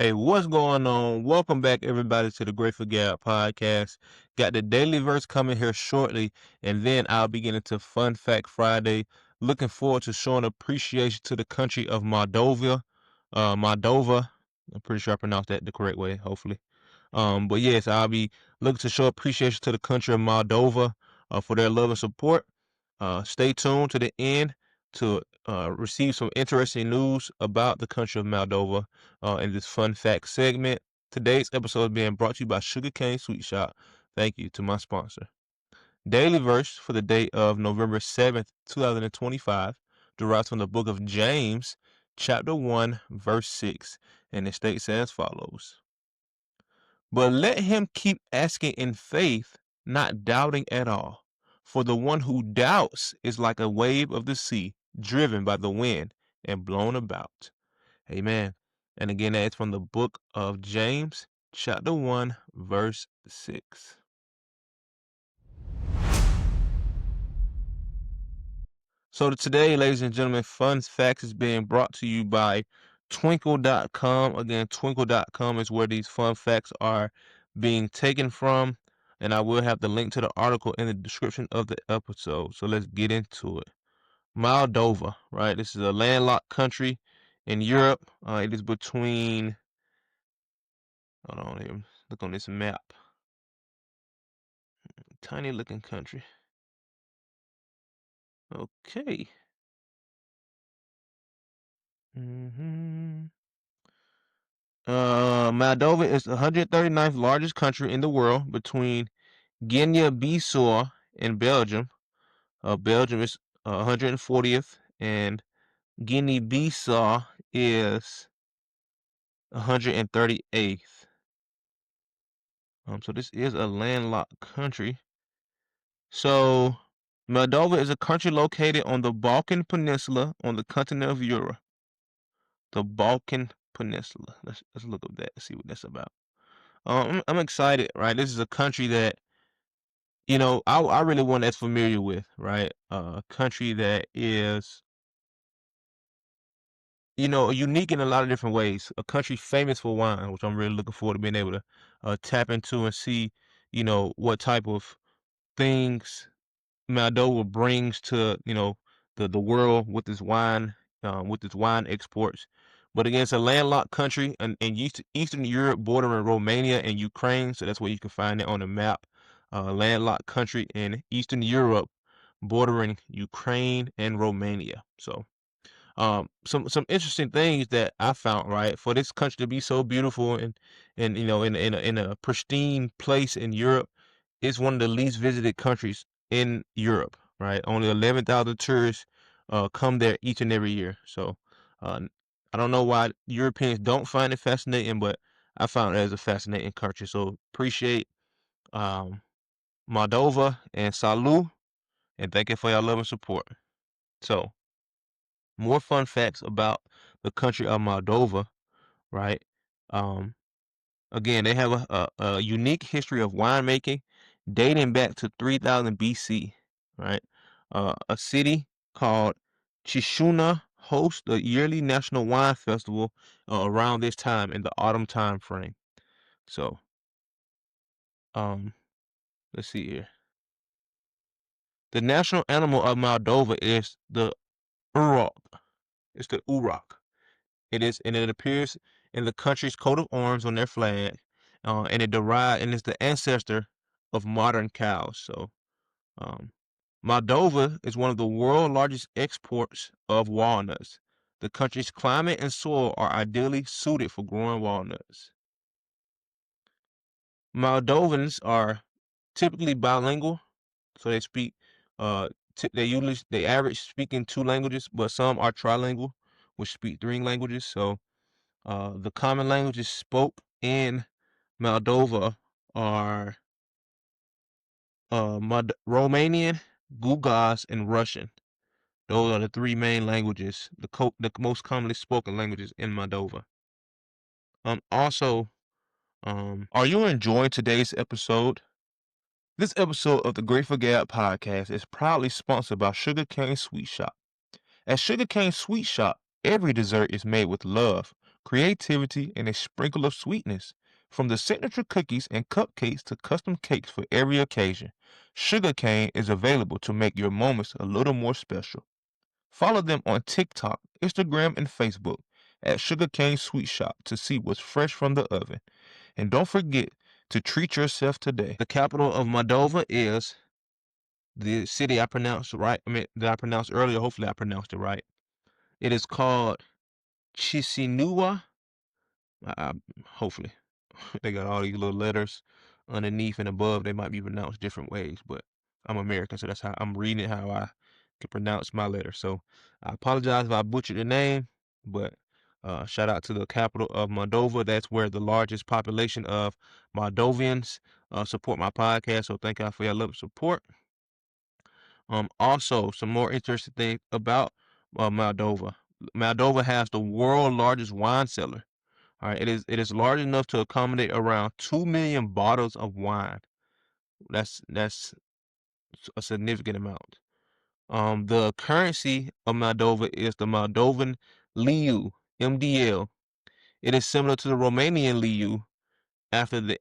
Hey, what's going on? Welcome back, everybody, to the Grateful Gab Podcast. Got the daily verse coming here shortly, and then I'll be getting to Fun Fact Friday. Looking forward to showing appreciation to the country of Moldova. Moldova. I'm pretty sure I pronounced that the correct way, hopefully. But yes, I'll be looking to show appreciation to the country of Moldova for their love and support. Stay tuned to the end to receive some interesting news about the country of Moldova in this fun fact segment. Today's episode is being brought to you by Sugarcane Sweet Shop. Thank you to my sponsor. Daily verse for the day of November 7th, 2025, derives from the book of James, chapter 1, verse 6, and it states as follows. But let him keep asking in faith, not doubting at all. For the one who doubts is like a wave of the sea, driven by the wind and blown about. Amen. And again, that's from the book of James, chapter 1, verse 6. So today, ladies and gentlemen, Fun Facts is being brought to you by Twinkle.com. Again, Twinkle.com is where these fun facts are being taken from. And I will have the link to the article in the description of the episode. So let's get into it. Moldova, right? This is a landlocked country in Europe. It is between, hold on here, look on this map. Tiny looking country. Okay. Moldova is the 139th largest country in the world between Guinea-Bissau and Belgium. Belgium is 140th and Guinea-Bissau is 138th. So this is a landlocked country. So Moldova is a country located on the Balkan Peninsula on the continent of Europe. The Balkan Peninsula. Let's look up that and see what that's about. I'm excited, right? This is a country that I really wasn't as familiar with, right? A country that is unique in a lot of different ways. A country famous for wine, which I'm really looking forward to being able to tap into and see, what type of things Moldova brings to the world with its wine exports. But again, it's a landlocked country in Eastern Europe, bordering Romania and Ukraine. So that's where you can find it on the map. Landlocked country in Eastern Europe, bordering Ukraine and Romania. So some interesting things that I found, right, for this country to be so beautiful and in a pristine place in Europe. It's one of the least visited countries in Europe, right? Only 11,000 tourists come there each and every year. So I don't know why Europeans don't find it fascinating, but I found it as a fascinating country. So appreciate Moldova and Salut, and thank you for your love and support. So more fun facts about the country of Moldova, right? Um, Again, they have a unique history of winemaking dating back to 3000 BC, right? A city called Chisinau hosts the yearly national wine festival around this time in the autumn time frame. So, um, let's see here. The national animal of Moldova is the urok. It's the urok. And it appears in the country's coat of arms on their flag, and and it's the ancestor of modern cows. So, um, Moldova is one of the world's largest exports of walnuts. The country's climate and soil are ideally suited for growing walnuts. Moldovans are typically bilingual, so they speak. They average speaking 2 languages, but some are trilingual, which speak 3 languages. So the common languages spoke in Moldova are Romanian, Gugas, and Russian. Those are the 3 main languages, the most commonly spoken languages in Moldova. Are you enjoying today's episode? This episode of the Grateful Gab Podcast is proudly sponsored by Sugarcane Sweet Shop. At Sugarcane Sweet Shop, every dessert is made with love, creativity, and a sprinkle of sweetness. From the signature cookies and cupcakes to custom cakes for every occasion, Sugarcane is available to make your moments a little more special. Follow them on TikTok, Instagram, and Facebook at Sugarcane Sweet Shop to see what's fresh from the oven. And don't forget to treat yourself today. The capital of Moldova is the city I pronounced right. That I pronounced earlier. Hopefully, I pronounced it right. It is called Chisinau. Hopefully, they got all these little letters underneath and above. They might be pronounced different ways, but I'm American, so that's how I'm reading it, how I can pronounce my letter. So I apologize if I butchered the name, but shout out to the capital of Moldova. That's where the largest population of Moldovians support my podcast. So thank y'all for your love and support. Also, some more interesting things about Moldova. Moldova has the world's largest wine cellar. All right, it is large enough to accommodate around 2 million bottles of wine. That's a significant amount. The currency of Moldova is the Moldovan leu, MDL. It is similar to the Romanian leu. After the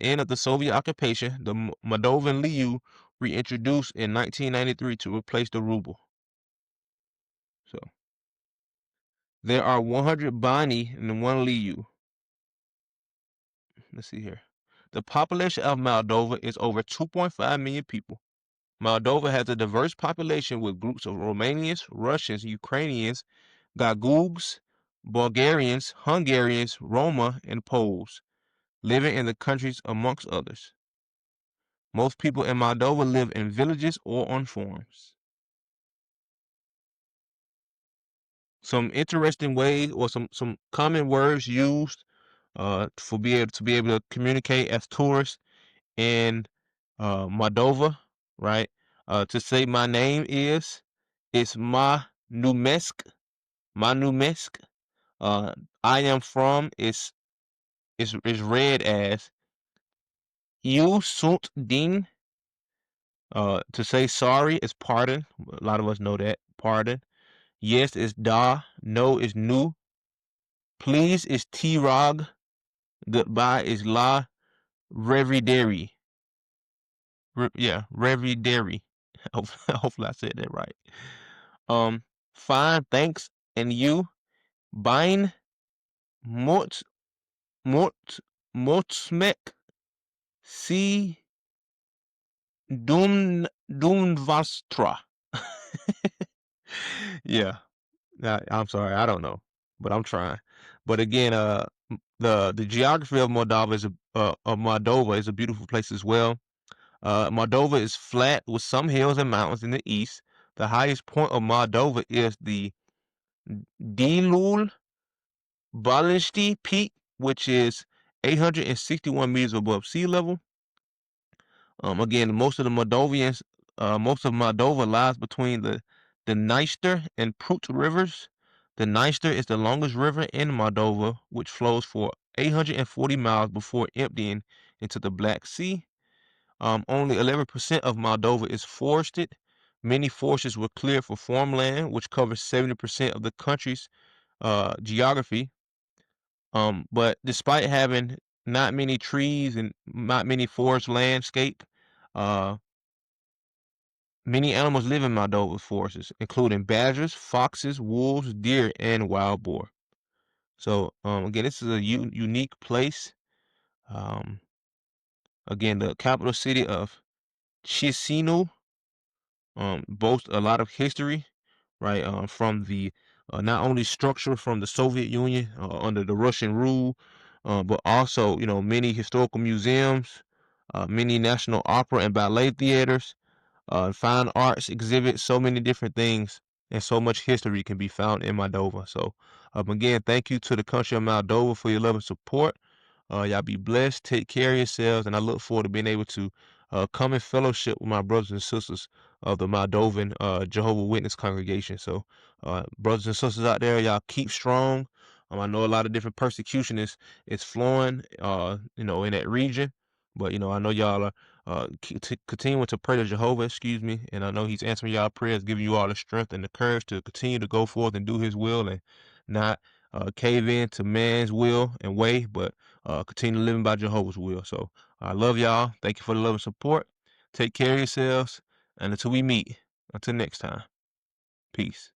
end of the Soviet occupation, the Moldovan leu reintroduced in 1993 to replace the ruble. So there are 100 bani and 1 leu. Let's see here. The population of Moldova is over 2.5 million people. Moldova has a diverse population with groups of Romanians, Russians, Ukrainians, Gagugs, Bulgarians, Hungarians, Roma, and Poles, living in the countries amongst others. Most people in Moldova live in villages or on farms. Some interesting ways or some common words used for to be able to communicate as tourists in Moldova, right? To say my name it's ma numesk, ma numesk. I am from is read as you sunt din. To say sorry is pardon. A lot of us know that pardon. Yes is da. No is nu. Please is t-rog. Goodbye is la revideri. Revideri. Hopefully I said that right. Fine, thanks, and you. Bine mot mot motsmek si Dunvastra. Yeah. I'm sorry, I don't know, but I'm trying. But again, the geography of Moldova is a beautiful place as well. Moldova is flat with some hills and mountains in the east. The highest point of Moldova is the Dilul Balinski Peak, which is 861 meters above sea level. Again, most of Moldova lies between the Dniester and Prut rivers. The Dniester is the longest river in Moldova, which flows for 840 miles before emptying into the Black Sea. Only 11% of Moldova is forested. Many forests were cleared for farmland, which covers 70% of the country's geography. But despite having not many trees and not many forest landscape, uh, many animals live in Moldova's forests, including badgers, foxes, wolves, deer, and wild boar. So, again, this is a unique place. Um, again, the capital city of Chisinau boasts a lot of history, right? From the not only structure from the Soviet Union under the Russian rule, but also many historical museums, many national opera and ballet theaters, fine arts exhibits, so many different things, and so much history can be found in Moldova. So, again, thank you to the country of Moldova for your love and support. Y'all be blessed. Take care of yourselves, and I look forward to being able to come in fellowship with my brothers and sisters of the Moldovan Jehovah Witness congregation. So, brothers and sisters out there, y'all keep strong. I know a lot of different persecution is flowing, in that region, but I know y'all are continuing to pray to Jehovah. Excuse me, and I know He's answering y'all prayers, giving you all the strength and the courage to continue to go forth and do His will and not cave in to man's will and way, but continue living by Jehovah's will. So I love y'all. Thank you for the love and support. Take care of yourselves. And until we meet, until next time, peace.